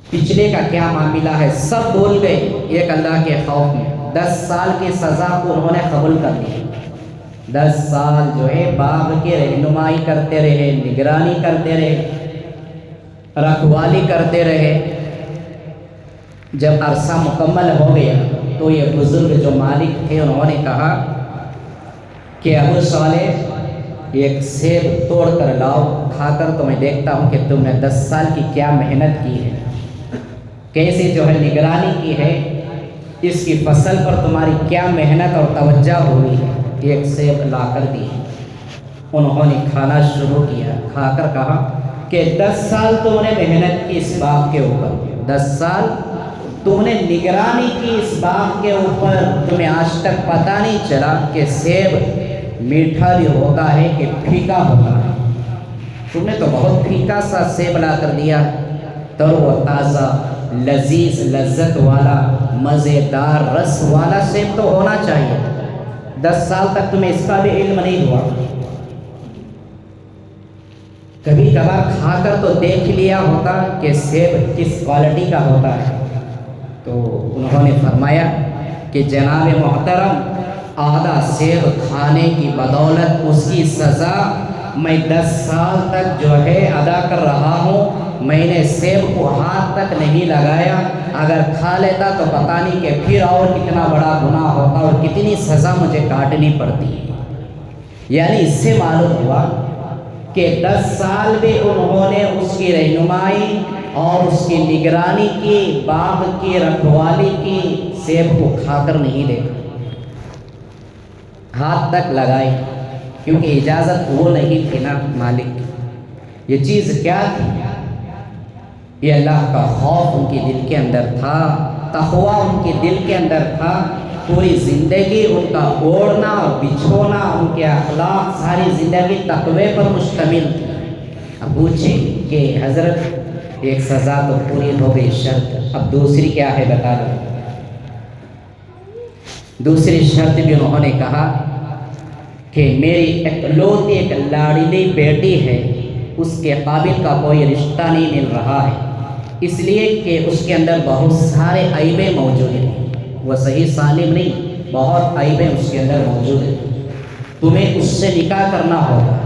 پچھلے کا کیا معاملہ ہے سب بھول گئے، ایک اللہ کے خوف میں 10 سال کی سزا کو انہوں نے قبول کر لی۔ 10 سال جو ہے باغ کی رہنمائی کرتے رہے، نگرانی کرتے رہے، رکھوالی کرتے رہے۔ جب عرصہ مکمل ہو گیا تو یہ بزرگ جو مالک تھے انہوں نے کہا کہ ابو صالح ایک سیب توڑ کر لاؤ، کھا کر تو میں دیکھتا ہوں کہ تم نے 10 سال کی کیا محنت کی ہے، کیسے جو ہے نگرانی کی ہے، اس کی فصل پر تمہاری کیا محنت اور توجہ ہوئی ہے۔ ایک سیب لا کر دی، انہوں نے کھانا شروع کیا، کھا کر کہا کہ 10 سال تم نے محنت کی اس باغ کے اوپر، 10 سال تم نے نگرانی کی اس باغ کے اوپر، تمہیں آج تک پتہ نہیں چلا کہ سیب میٹھا بھی ہوتا ہے کہ پھیکا ہوتا ہے۔ تم نے تو بہت پھیکا سا سیب لا کر دیا، تر و تازہ، لذیذ، لذت والا، مزیدار، رس والا سیب تو ہونا چاہیے۔ 10 سال تک تمہیں اس کا بھی علم نہیں ہوا، کبھی کبھار کھا کر تو دیکھ لیا ہوتا کہ سیب کس کوالٹی کا ہوتا ہے۔ تو انہوں نے فرمایا کہ جناب محترم، آدھا سیب کھانے کی بدولت اس کی سزا میں 10 سال تک جو ہے ادا کر رہا ہوں، میں نے سیب کو ہاتھ تک نہیں لگایا، اگر کھا لیتا تو پتہ نہیں کہ پھر اور کتنا بڑا گناہ ہوتا اور کتنی سزا مجھے کاٹنی پڑتی۔ یعنی اس سے معلوم ہوا کہ 10 سال بھی انہوں نے اس کی رہنمائی اور اس کی نگرانی کی، باغ کی رکھوالی کی، سیب کو کھا کر نہیں دیکھا، ہاتھ تک لگائی، کیونکہ اجازت وہ نہیں تھی نا مالک۔ یہ چیز کیا تھی؟ یہ اللہ کا خوف ان کے دل کے اندر تھا، تقویٰ ان کے دل کے اندر تھا۔ پوری زندگی ان کا اوڑھنا اور بچھونا، ان کے اخلاق ساری زندگی تقوی پر مشتمل تھی۔ اب پوچھیں کہ حضرت ایک سزا تو پوری ہو گئی، شرط، اب دوسری کیا ہے بتا دو۔ دوسری شرط بھی انہوں نے کہا کہ میری اکلوتی ایک لاڑلی بیٹی ہے، اس کے قابل کا کوئی رشتہ نہیں مل رہا ہے، اس لیے کہ اس کے اندر بہت سارے عیبیں موجود ہیں، وہ صحیح سالم نہیں، بہت عیبیں اس کے اندر موجود ہیں، تمہیں اس سے نکاح کرنا ہوگا۔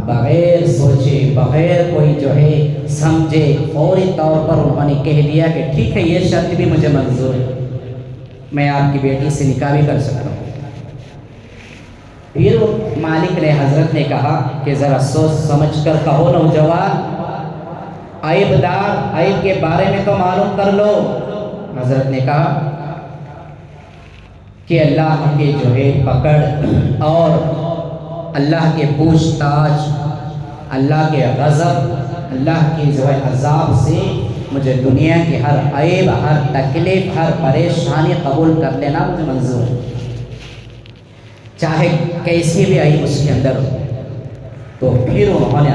بغیر سوچے، بغیر کوئی جو ہے سمجھے، فوری طور پر انہوں نے کہہ دیا کہ ٹھیک ہے، یہ شرط بھی مجھے منظور ہے، میں آپ کی بیٹی سے نکاح بھی کر سکتا ہوں۔ پھر مالک نے حضرت نے کہا کہ ذرا سوچ سمجھ کر کہو نوجوان، عیب دار عیب کے بارے میں تو معلوم کر لو۔ حضرت نے کہا کہ اللہ کے جو ہے پکڑ اور اللہ کے پوچھ تاچھ، اللہ کے غضب، اللہ کے جو ہے عذاب سے مجھے دنیا کی ہر عیب، ہر تکلیف، ہر پریشانی قبول کر لینا مجھے منظور ہے، چاہے کیسی بھی عیب اس کے اندر ہو۔ تو پھر انہوں نے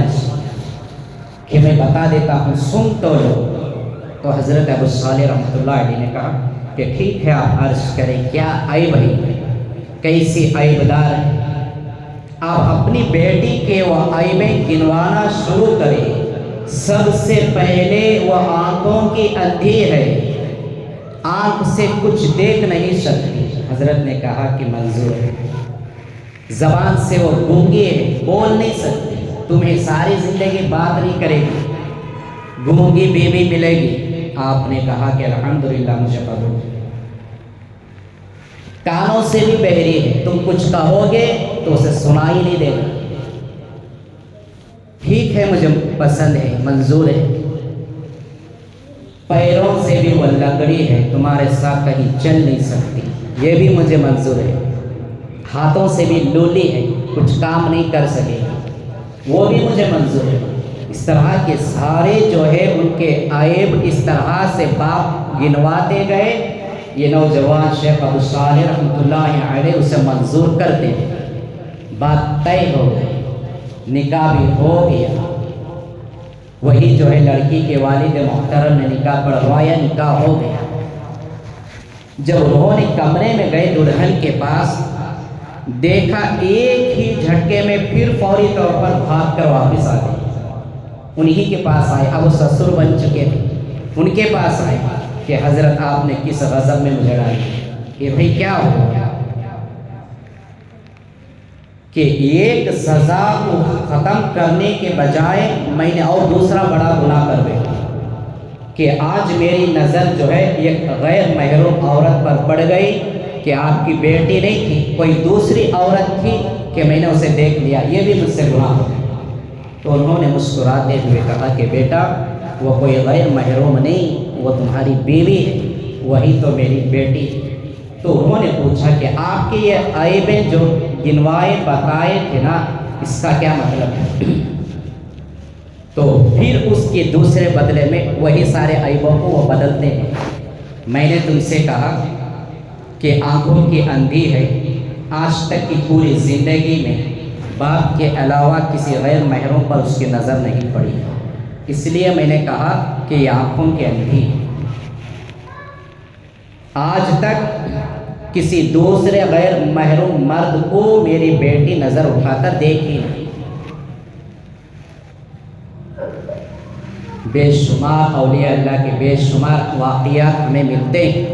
کہ میں بتا دیتا ہوں، سن تو لو۔ تو حضرت ابو صالح رحمۃ اللہ علیہ نے کہا کہ ٹھیک ہے، آپ عرض کریں کیا عیب ہے، کیسی عیب دار ہے؟ آپ اپنی بیٹی کے وہ عیبیں گنوانا شروع کریں۔ سب سے پہلے وہ آنکھوں کی اندھی ہے، آنکھ سے کچھ دیکھ نہیں سکتی۔ حضرت نے کہا کہ منظور ہے۔ زبان سے وہ گونگی ہے، بول نہیں سکتی، تمہیں ساری زندگی بات نہیں کرے گی، گونگی بیوی ملے گی۔ آپ نے کہا کہ الحمدللہ مجھے قبول۔ کانوں سے بھی بہری ہے، تم کچھ کہو گے تو اسے سنائی نہیں دے گا۔ ٹھیک ہے، مجھے پسند ہے، منظور ہے۔ پیروں سے بھی وہ لنگڑی ہے، تمہارے ساتھ کہیں چل نہیں سکتی، یہ بھی مجھے منظور ہے۔ ہاتھوں سے بھی لولی ہے، کچھ کام نہیں کر سکے گی، وہ بھی مجھے منظور ہے۔ اس طرح کے سارے جو ہے ان کے عیب اس طرح سے باپ گنواتے گئے۔ یہ نوجوان شیخ ابو صالح رحمۃ اللہ علیہ اسے منظور کرتے ہیں۔ بات طے ہو گئی، نکاح بھی ہو گیا۔ وہی جو ہے لڑکی کے والد محترم نے نکاح پڑھوایا، نکاح ہو گیا۔ جب انہوں نے کمرے میں گئے دلہن کے پاس، دیکھا ایک ہی جھٹکے میں پھر فوری طور پر بھاگ کر واپس آ گئے۔ انہی کے پاس آئے، اب وہ سسر بن چکے تھے، ان کے پاس آئے کہ حضرت آپ نے کس غضب میں مجھے ڈال دیا، کہ بھئی کیا ہو کہ ایک سزا کو ختم کرنے کے بجائے میں نے اور دوسرا بڑا گناہ کر بیٹھا کہ آج میری نظر جو ہے ایک غیر محرم عورت پر پڑ گئی کہ آپ کی بیٹی نہیں تھی، کوئی دوسری عورت تھی کہ میں نے اسے دیکھ لیا، یہ بھی مجھ سے گناہ ہو۔ تو انہوں نے مسکراتے ہوئے کہا کہ بیٹا وہ کوئی غیر محرم نہیں، وہ تمہاری بیوی ہے، وہی تو میری بیٹی ہے۔ تو انہوں نے پوچھا کہ آپ کی یہ عیبیں جو گنوائے بتائے تھے نا، اس کا کیا مطلب ہے؟ تو پھر اس کے دوسرے بدلے میں وہی سارے عیبوں کو وہ بدلتے ہیں۔ میں نے تم سے کہا کہ آنکھوں کی اندھی ہے، آج تک کی پوری زندگی میں باپ کے علاوہ کسی غیر محرم پر اس کی نظر نہیں پڑی، اس لیے میں نے کہا کہ یہ آنکھوں کی اندھی ہے۔ آج تک کسی دوسرے غیر محرم مرد کو میری بیٹی نظر اٹھا کر دیکھی نہیں۔ بے شمار اولیاء اللہ کے بے شمار واقعات ہمیں ملتے ہیں۔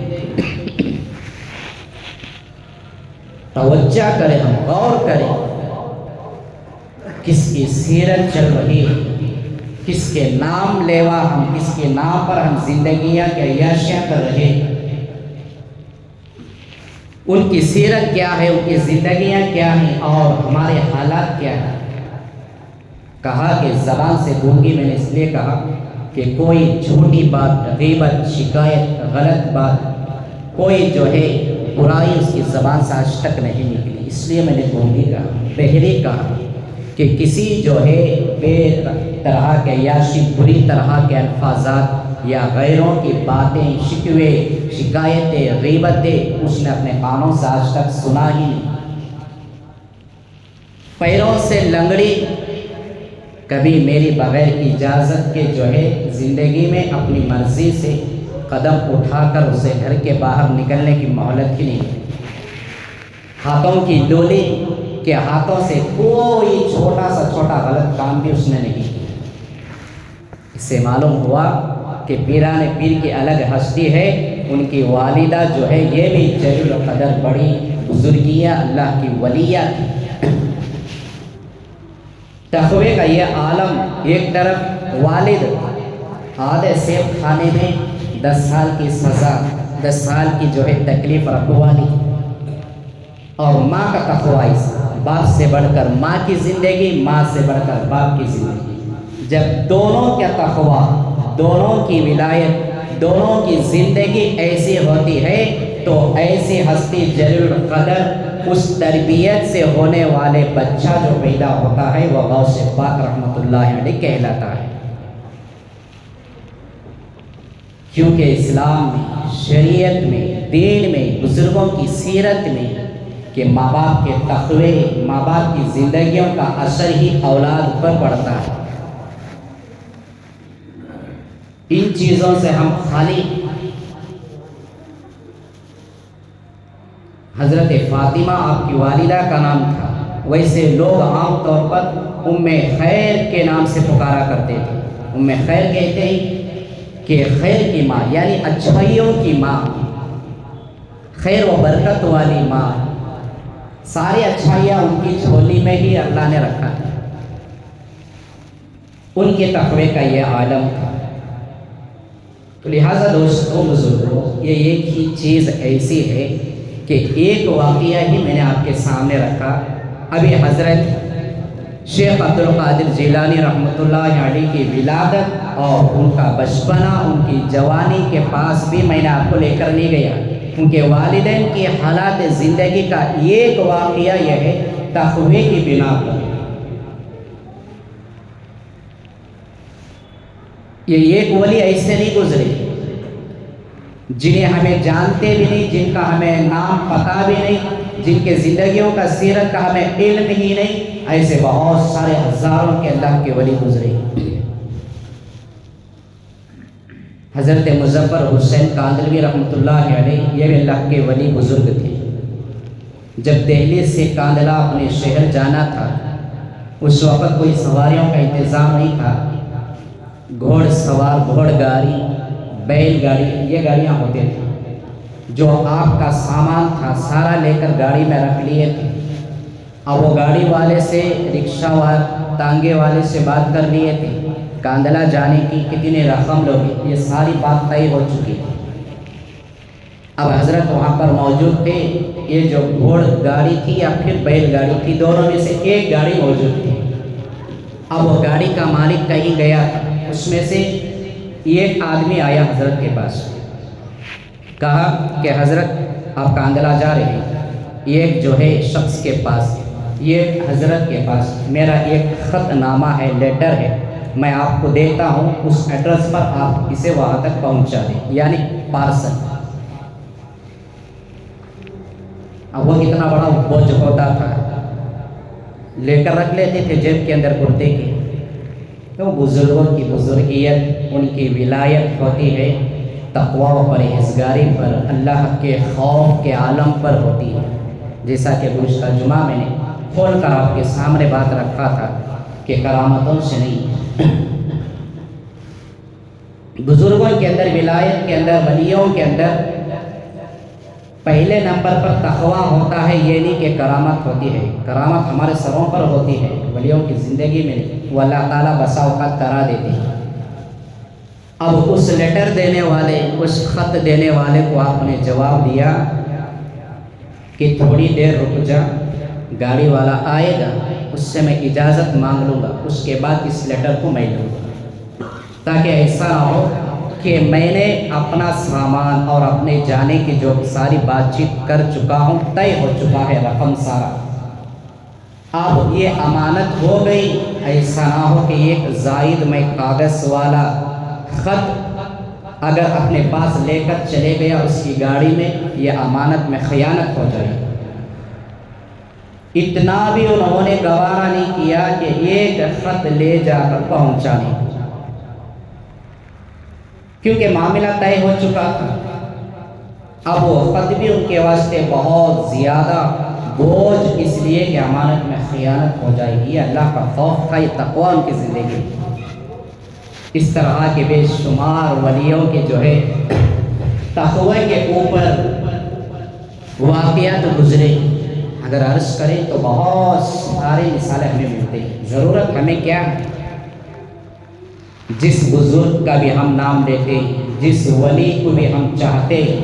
توجہ کریں، ہم غور کریں، کس کی سیرت چل رہی ہے، کس کے نام لیوا ہم، کس کے نام پر ہم زندگیاں کے عیاشیاں کر رہے ہیں، ان کی سیرت کیا ہے، ان کی زندگیاں کیا ہیں اور ہمارے حالات کیا ہیں۔ کہا کہ زبان سے گونگی، میں نے اس لیے کہا کہ کوئی جھوٹی بات، غیبت، شکایت، غلط بات، کوئی جو ہے برائی اس کی زبان سے آج تک نہیں نکلی، اس لیے میں نے گونگی کہا، بہری کہا کہ کسی جو ہے بے طرح کے عیاشی، بری طرح کے الفاظات یا غیروں کی باتیں، شکوے، شکایتیں، غیبتیں اس نے اپنے کانوں سے آج تک سنا ہی نہیں۔ پیروں سے لنگڑی، کبھی میری بغیر اجازت کے جو ہے زندگی میں اپنی مرضی سے قدم اٹھا کر اسے گھر کے باہر نکلنے کی مہلت ہی نہیں۔ ہاتھوں کی ڈولی کہ ہاتھوں سے کوئی چھوٹا سا چھوٹا غلط کام بھی اس نے نہیں کیا۔ اس سے معلوم ہوا کہ پیران پیر کی الگ ہستی ہے، ان کی والدہ جو ہے یہ بھی جلیل القدر بڑی بزرگیہ اللہ کی ولیہ تھی۔ تقوی کا یہ عالم، ایک طرف والد آدھے سیب کھانے میں 10 سال کی سزا، 10 سال کی جو ہے تکلیف رکھوالی، اور ماں کا تقوی باپ سے بڑھ کر ماں کی زندگی، ماں سے بڑھ کر باپ کی زندگی۔ جب دونوں کا تقویٰ، دونوں کی ولایت، دونوں کی زندگی ایسی ہوتی ہے تو ایسی ہستی جلیل القدر، اس تربیت سے ہونے والے بچہ جو پیدا ہوتا ہے وہ غوث پاک رحمۃ اللہ علیہ کہلاتا ہے۔ کیونکہ اسلام میں، شریعت میں، دین میں، بزرگوں کی سیرت میں کہ ماں باپ کے تقوی، ماں باپ کی زندگیوں کا اثر ہی اولاد پر پڑتا ہے۔ ان چیزوں سے ہم خالی حضرت فاطمہ آپ کی والدہ کا نام تھا، ویسے لوگ عام طور پر ام خیر کے نام سے پکارا کرتے تھے۔ ام خیر کہتے ہیں کہ خیر کی ماں، یعنی اچھائیوں کی ماں، خیر و برکت والی ماں، ساری اچھائیاں ان کی جھولی میں ہی اللہ نے رکھا ہے۔ ان کے تقوی کا یہ عالم تھا۔ تو لہٰذا دوستوں، بزرگوں، یہ ایک ہی چیز ایسی ہے کہ ایک واقعہ ہی میں نے آپ کے سامنے رکھا۔ ابھی حضرت شیخ عبد القادر جیلانی رحمۃ اللہ علیہ کی ولادت اور ان کا بچپنا، ان کی جوانی کے پاس بھی میں نے آپ کو لے کر نہیں گیا۔ ان کے والدین کی حالات زندگی کا ایک واقعہ یہ ہے، تقوی کی بنا پر یہ ایک ولی ایسے نہیں گزرے جنہیں ہمیں جانتے بھی نہیں، جن کا ہمیں نام پتہ بھی نہیں، جن کے زندگیوں کا سیرت کا ہمیں علم ہی نہیں، ایسے بہت سارے ہزاروں کے اللہ کے ولی گزرے۔ حضرت مظفر حسین کاندھلوی رحمۃ اللہ علیہ یہ بھی اللہ کے ولی بزرگ تھے۔ جب دہلی سے کاندھلہ اپنے شہر جانا تھا، اس وقت کوئی سواریوں کا انتظام نہیں تھا۔ گھوڑ سوار، گھوڑ گاڑی، بیل گاڑی، یہ گاڑیاں ہوتے تھے جو آپ کا سامان تھا سارا لے کر گاڑی میں رکھ لیے تھے۔ اب وہ گاڑی والے سے، رکشہ والے، تانگے والے سے بات کر لیے تھے کاندھلہ جانے کی کتنے رقم لوگے، یہ ساری بات طے ہو چکی تھی۔ اب حضرت وہاں پر موجود تھے۔ یہ جو گھوڑ گاڑی تھی یا پھر بیل گاڑی تھی، دونوں میں سے ایک گاڑی موجود تھی۔ اب وہ گاڑی کا مالک کہیں گیا، اس میں سے ایک آدمی آیا حضرت کے پاس، کہا کہ حضرت آپ کاندھلہ جا رہے ہیں، ایک جو ہے شخص کے پاس، یہ حضرت کے پاس میرا ایک خط نامہ ہے، لیٹر ہے، میں آپ کو دیتا ہوں، اس ایڈریس پر آپ اسے وہاں تک پہنچا دیں، یعنی پارسل۔ اب وہ کتنا بڑا بوجھ ہوتا تھا، لے کر رکھ لیتے تھے جیب کے اندر کرتے کے۔ تو بزرگوں کی بزرگیت، ان کی ولایت ہوتی ہے تقویٰ و پرہیزگاری پر، اللہ کے خوف کے عالم پر ہوتی ہے۔ جیسا کہ گزشتہ جمعہ میں نے کھول کر آپ کے سامنے بات رکھا تھا کہ کرامتوں سے نہیں، بزرگوں کے اندر، ولایت کے اندر، ولیوں کے اندر پہلے نمبر پر تقویٰ ہوتا ہے۔ یہ نہیں کہ کرامت ہوتی ہے، کرامت ہمارے سروں پر ہوتی ہے، ولیوں کی زندگی میں وہ اللہ تعالیٰ بسا اوقات کرا دیتے ہیں۔ اب اس لیٹر دینے والے، اس خط دینے والے کو آپ نے جواب دیا کہ تھوڑی دیر رک جا، گاڑی والا آئے گا، اس سے میں اجازت مانگ لوں گا، اس کے بعد اس لیٹر کو میں لوں گا، تاکہ ایسا نہ ہو کہ میں نے اپنا سامان اور اپنے جانے کی جو ساری بات چیت کر چکا ہوں، طے ہو چکا ہے رقم سارا، اب یہ امانت ہو گئی، ایسا نہ ہو کہ ایک زائد میں کاغذ والا خط اگر اپنے پاس لے کر چلے گیا اس کی گاڑی میں، یہ امانت میں خیانت ہو جائے۔ اتنا بھی انہوں نے گوارا نہیں کیا کہ ایک خط لے جا کر پہنچانے، کیونکہ معاملہ طے ہو چکا تھا۔ اب وہ خط بھی ان کے واسطے بہت زیادہ بوجھ، اس لیے کہ امانت میں خیانت ہو جائے گی۔ اللہ کا خوف تھا، یہ تقویٰ ان کی زندگی۔ اس طرح کے بے شمار ولیوں کے جو ہے تقوی کے اوپر واقعات گزرے، اگر عرض کریں تو بہت ساری مثالیں ہمیں ملتی ہیں۔ ضرورت ہمیں کیا ہے؟ جس بزرگ کا بھی ہم نام لیتے ہیں، جس ولی کو بھی ہم چاہتے ہیں،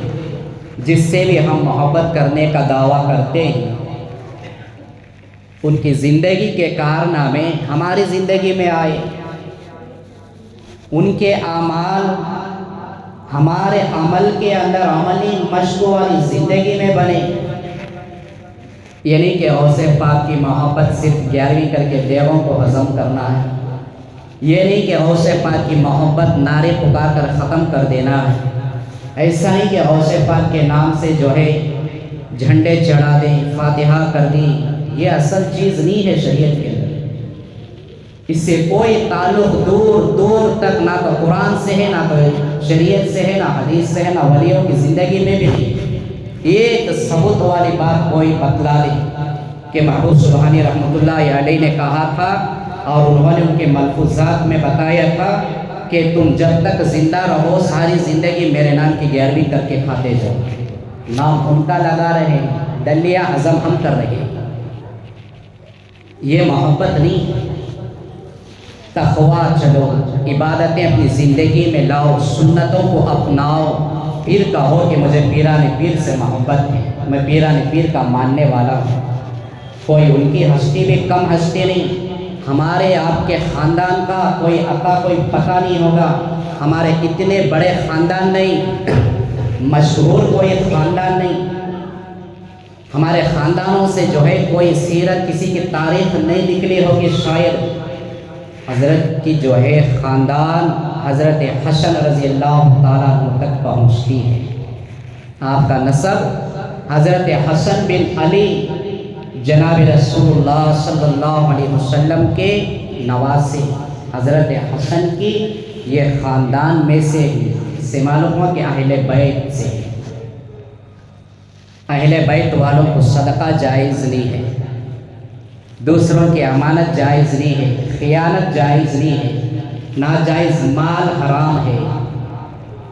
جس سے بھی ہم محبت کرنے کا دعویٰ کرتے ہیں، ان کی زندگی کے کارنامے ہماری زندگی میں آئے، ان کے اعمال ہمارے عمل کے اندر عملی مشق والی زندگی میں بنے۔ یعنی کہ غوث پاک کی محبت صرف 11ویں کر کے دیووں کو ہضم کرنا ہے، یہ نہیں کہ غوث پاک کی محبت نعرے پکار کر ختم کر دینا ہے، ایسا نہیں کہ غوث پاک کے نام سے جو ہے جھنڈے چڑھا دیں، فاتحہ کر دیں، یہ اصل چیز نہیں ہے شریعت کے اندر۔ اس سے کوئی تعلق دور دور تک نہ تو قرآن سے ہے، نہ تو شریعت سے ہے، نہ حدیث سے ہے، نہ ولیوں کی زندگی میں بھی نہیں۔ ایک ثبوت والی بات کوئی بتلا دے کہ محبوب سبحانی رحمۃ اللہ علیہ نے کہا تھا، اور انہوں نے ان کے ملفوظات میں بتایا تھا کہ تم جب تک زندہ رہو ساری زندگی میرے نام کی 11ویں کر کے کھاتے جاؤ، نام ان کا لگا رہے، ڈلیاں ہضم ہم کر رہے، یہ محبت نہیں۔ تقویٰ چلو، عبادتیں اپنی زندگی میں لاؤ، سنتوں کو اپناؤ، پھر کہو کہ مجھے پیران پیر سے محبت ہے، میں پیران پیر کا ماننے والا ہوں۔ کوئی ان کی ہستی بھی کم ہستی نہیں، ہمارے آپ کے خاندان کا کوئی عطا کوئی پتہ نہیں ہوگا، ہمارے اتنے بڑے خاندان نہیں، مشہور کوئی خاندان نہیں، ہمارے خاندانوں سے جو ہے کوئی سیرت کسی کی تاریخ نہیں نکلی ہوگی شاید۔ حضرت کی جو ہے خاندان حضرت حسن رضی اللہ تعالیٰ عنہ تک پہنچتی ہے، آپ کا نسب حضرت حسن بن علی جناب رسول اللہ صلی اللہ علیہ وسلم کے نواسے حضرت حسن کی یہ خاندان میں سے ہی، سے معلوم ہوا کہ اہل بیت سے، اہل بیت والوں کو صدقہ جائز نہیں ہے، دوسروں کی امانت جائز نہیں ہے، خیانت جائز نہیں ہے، ناجائز مال حرام ہے،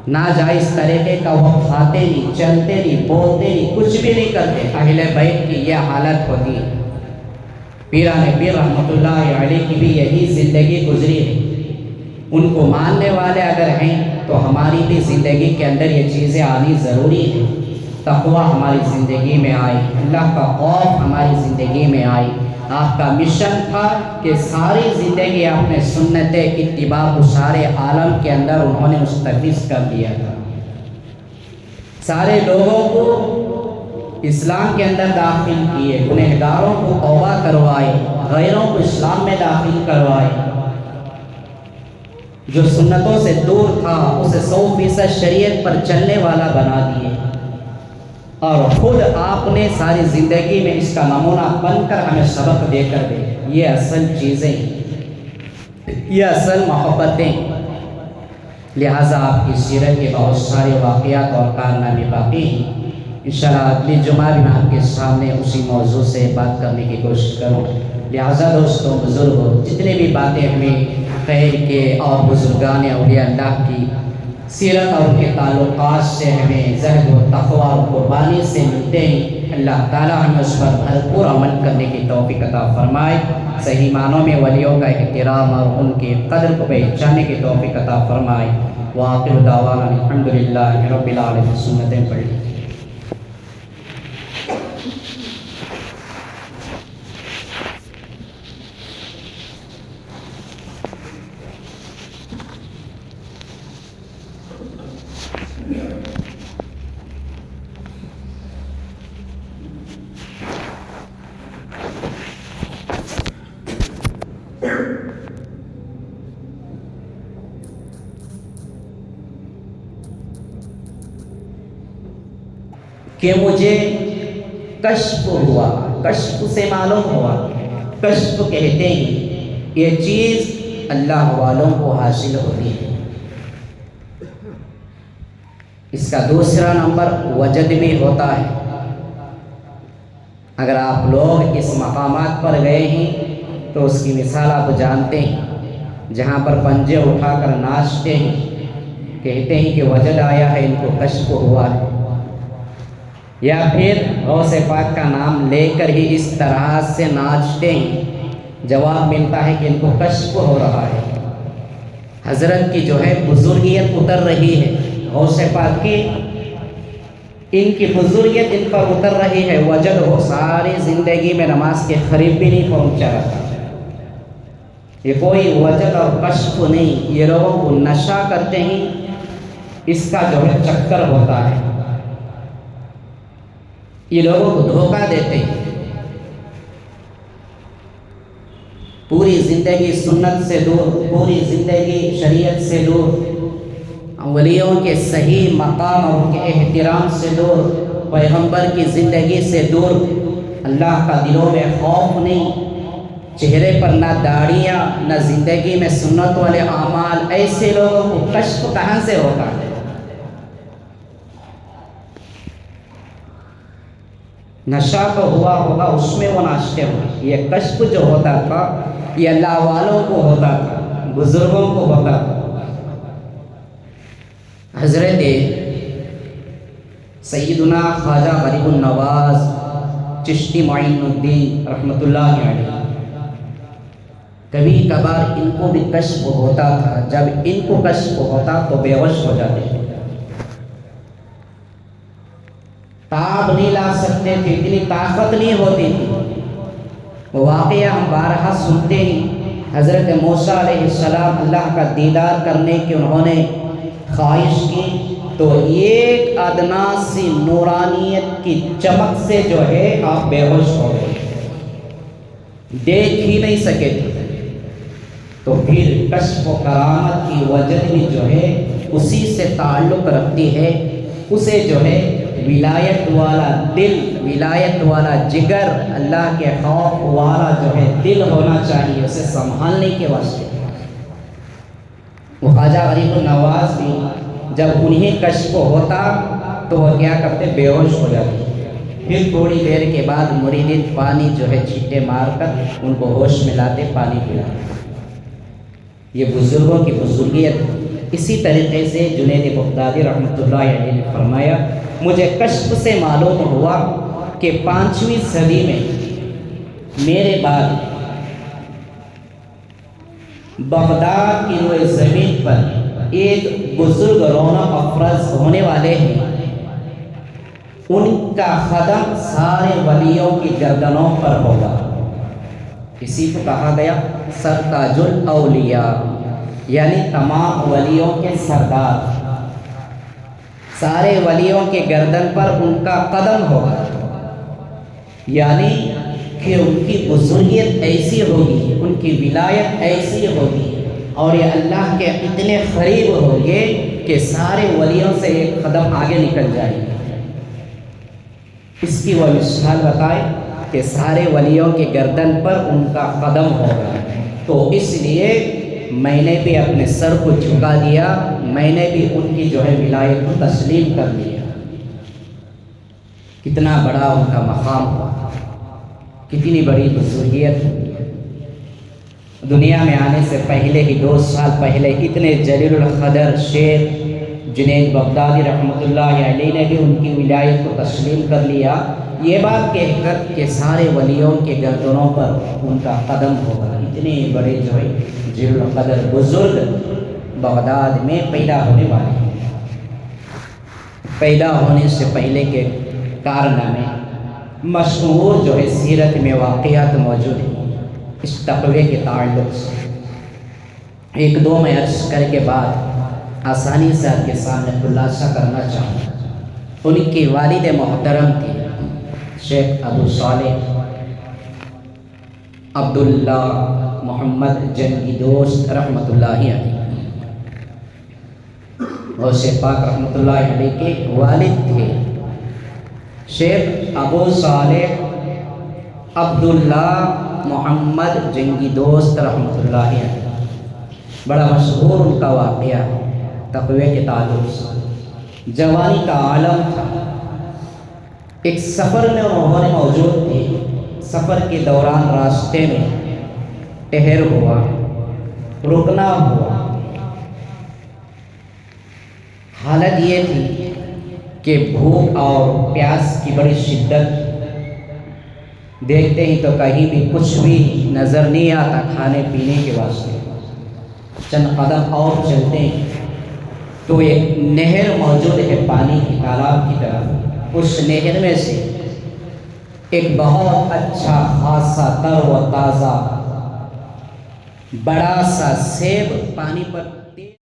ناجائز طریقے کا وہ کھاتے نہیں، چلتے نہیں، بولتے نہیں، کچھ بھی نہیں کرتے۔ اہل بیت کی یہ حالت ہوتی ہے۔ پیران پیر رحمۃ اللہ علیہ کی بھی یہی زندگی گزری ہے۔ ان کو ماننے والے اگر ہیں تو ہماری بھی زندگی کے اندر یہ چیزیں آنی ضروری ہے۔ تقویٰ ہماری زندگی میں آئی، اللہ کا خوف ہماری زندگی میں آئی۔ آپ کا مشن تھا کہ ساری زندگی آپ نے سنت اتباع کو سارے عالم کے اندر انہوں نے مستحدث کر دیا تھا، سارے لوگوں کو اسلام کے اندر داخل کیے، گنہگاروں کو توبہ کروائے، غیروں کو اسلام میں داخل کروائے، جو سنتوں سے دور تھا اسے 100% شریعت پر چلنے والا بنا دیے، اور خود آپ نے ساری زندگی میں اس کا نمونہ بن کر ہمیں سبق دے کر دے۔ یہ اصل چیزیں، یہ اصل محبتیں۔ لہٰذا آپ کی سیرت کے بہت سارے واقعات اور کارنامے باقی ہیں، انشاءاللہ اگلی جمعہ بھی میں آپ کے سامنے اسی موضوع سے بات کرنے کی کوشش کروں۔ لہٰذا دوستوں، بزرگوں، جتنے بھی باتیں ہمیں خیر کے اور بزرگان اولیاء اللہ کی سیرت اور ان کے تعلقات سے ہمیں زہد و تقویٰ اور قربانی سے ملتے ہیں، اللہ تعالیٰ ہمیں اس پر بھرپور عمل کرنے کی توفیق عطا فرمائے، صحیح معنوں میں ولیوں کا احترام اور ان کی قدر کو پہچاننے کی توفیق عطا فرمائے۔ وآخر دعوانا الحمدللہ رب العالمین۔ سنتیں پڑھ لی۔ کہ مجھے کشف ہوا، کشف سے معلوم ہوا، کشف کہتے ہیں یہ چیز اللہ والوں کو حاصل ہوتی ہے۔ اس کا دوسرا نمبر وجد بھی ہوتا ہے۔ اگر آپ لوگ اس مقامات پر گئے ہیں تو اس کی مثال آپ جانتے ہیں، جہاں پر پنجے اٹھا کر ناچتے ہیں، کہتے ہیں کہ وجد آیا ہے، ان کو کشف ہوا ہے، یا پھر غوث پاک کا نام لے کر ہی اس طرح سے ناچتے ہیں، جواب ملتا ہے کہ ان کو کشف ہو رہا ہے، حضرت کی جو ہے بزرگیت اتر رہی ہے، غوث پاک کی ان کی بزرگیت ان پر اتر رہی ہے، وجد ہو ساری زندگی میں نماز کے قریب بھی نہیں پہنچا رہا۔ یہ کوئی وجد اور کشف نہیں، یہ لوگوں کو نشہ کرتے ہی اس کا جو ہے چکر ہوتا ہے، یہ لوگوں کو دھوکہ دیتے ہیں۔ پوری زندگی سنت سے دور، پوری زندگی شریعت سے دور، ولیوں کے صحیح مقام اور ان کے احترام سے دور، پیغمبر کی زندگی سے دور، اللہ کا دلوں میں خوف نہیں، چہرے پر نہ داڑیاں نہ زندگی میں سنت والے اعمال، ایسے لوگوں کو کشف کہاں سے ہوتا ہے؟ نشہ تو ہوا ہوگا، اس میں وہ ناشتے ہوئے۔ یہ کشف جو ہوتا تھا یہ اللہ والوں کو ہوتا تھا، بزرگوں کو ہوتا تھا۔ حضرت سیدنا خواجہ غریب النواز چشتی معین الدین رحمۃ اللہ علیہ، کبھی کبھار ان کو بھی کشف ہوتا تھا، جب ان کو کشف ہوتا تو بے ہوش ہو جاتے تھے، تاب نہیں لا سکتے تھے، اتنی طاقت نہیں ہوتی تھی۔ وہ واقعہ ہم بارہا سنتے ہیں، حضرت موسیٰ علیہ السلام اللہ کا دیدار کرنے کی انہوں نے خواہش کی تو ایک ادنا سی نورانیت کی چمک سے جو ہے آپ بے ہوش ہو گئے، دیکھ ہی نہیں سکے تھے۔ تو پھر کشف و کرامت کی وجہ بھی جو ہے اسی سے تعلق رکھتی ہے، اسے جو ہے ولایت والا دل، ولایت والا جگر، اللہ کے خوف والا جو ہے دل ہونا چاہیے اسے سنبھالنے کے واسطے۔ وہ خواجہ غریب النواز بھی جب انہیں کشف ہوتا تو وہ کیا کرتے؟ بے ہوش ہو جاتے، پھر تھوڑی دیر کے بعد مریدین پانی جو ہے چھینٹے مار کر ان کو ہوش میں لاتے، پانی پلاتے۔ یہ بزرگوں کی بزرگیت۔ اسی طریقے سے جنید بغدادی رحمۃ اللہ علیہ نے فرمایا، مجھے کشف سے معلوم ہوا کہ 5ویں صدی میں میرے بعد بغداد کی روئے زمین پر ایک بزرگ رونق افروز ہونے والے ہیں، ان کا قدم سارے ولیوں کی گردنوں پر ہوگا۔ اسی کو کہا گیا سرتاج الاولیاء، یعنی تمام ولیوں کے سردار، سارے ولیوں کے گردن پر ان کا قدم ہوگا، یعنی کہ ان کی بزرگیت ایسی ہوگی، ان کی ولایت ایسی ہوگی، اور یہ اللہ کے اتنے قریب ہوں گے کہ سارے ولیوں سے ایک قدم آگے نکل جائیں گے۔ اس کی وہ مثال بتائے کہ سارے ولیوں کے گردن پر ان کا قدم ہوگا، تو اس لیے میں نے بھی اپنے سر کو جھکا دیا، میں نے بھی ان کی جو ہے ولایت کو تسلیم کر لیا۔ کتنا بڑا ان کا مقام ہوا، کتنی بڑی بزرگیت ہوئی۔ دنیا میں آنے سے پہلے ہی 2 سال پہلے اتنے جلیل القدر شیخ جنید بغدادی رحمۃ اللہ علیہ نے بھی ان کی ولایت کو تسلیم کر لیا، یہ بات کہہ کر کہ سارے ولیوں کے گردنوں پر ان کا قدم ہوگا۔ اتنے بڑے جو ہے جلیل القدر بزرگ بغداد میں پیدا ہونے والے ہیں۔ پیدا ہونے سے پہلے کے کارنامے مشہور جو ہے سیرت میں واقعات موجود ہیں اس تقوی کے تعلق سے، 1-2 میں عرض کر کے بعد آسانی سے آپ کے سامنے خلاصہ کرنا چاہوں۔ ان کی والد محترم تھی شیخ ابو صالح عبداللہ محمد جنگی دوست رحمۃ اللہ علیہ، غوث پاک رحمۃ اللہ علیہ کے والد تھے شیخ ابو صالح عبداللہ محمد جنگی دوست رحمۃ اللہ علیہ۔ بڑا مشہور ان کا واقعہ تقوی کے تعلق سے، جوانی کا عالم تھا۔ ایک سفر میں انہوں نے موجود تھے، سفر کے دوران راستے میں ٹھہر ہوا، رکنا ہوا۔ حالت یہ تھی کہ بھوک اور پیاس کی بڑی شدت، دیکھتے ہی تو کہیں بھی کچھ بھی نظر نہیں آتا کھانے پینے کے واسطے۔ چند قدم اور چلتے ہیں تو ایک نہر موجود ہے، پانی کی تالاب کی طرف۔ اس نہر میں سے ایک بہت اچھا خاصا تر و تازہ بڑا سا سیب پانی پر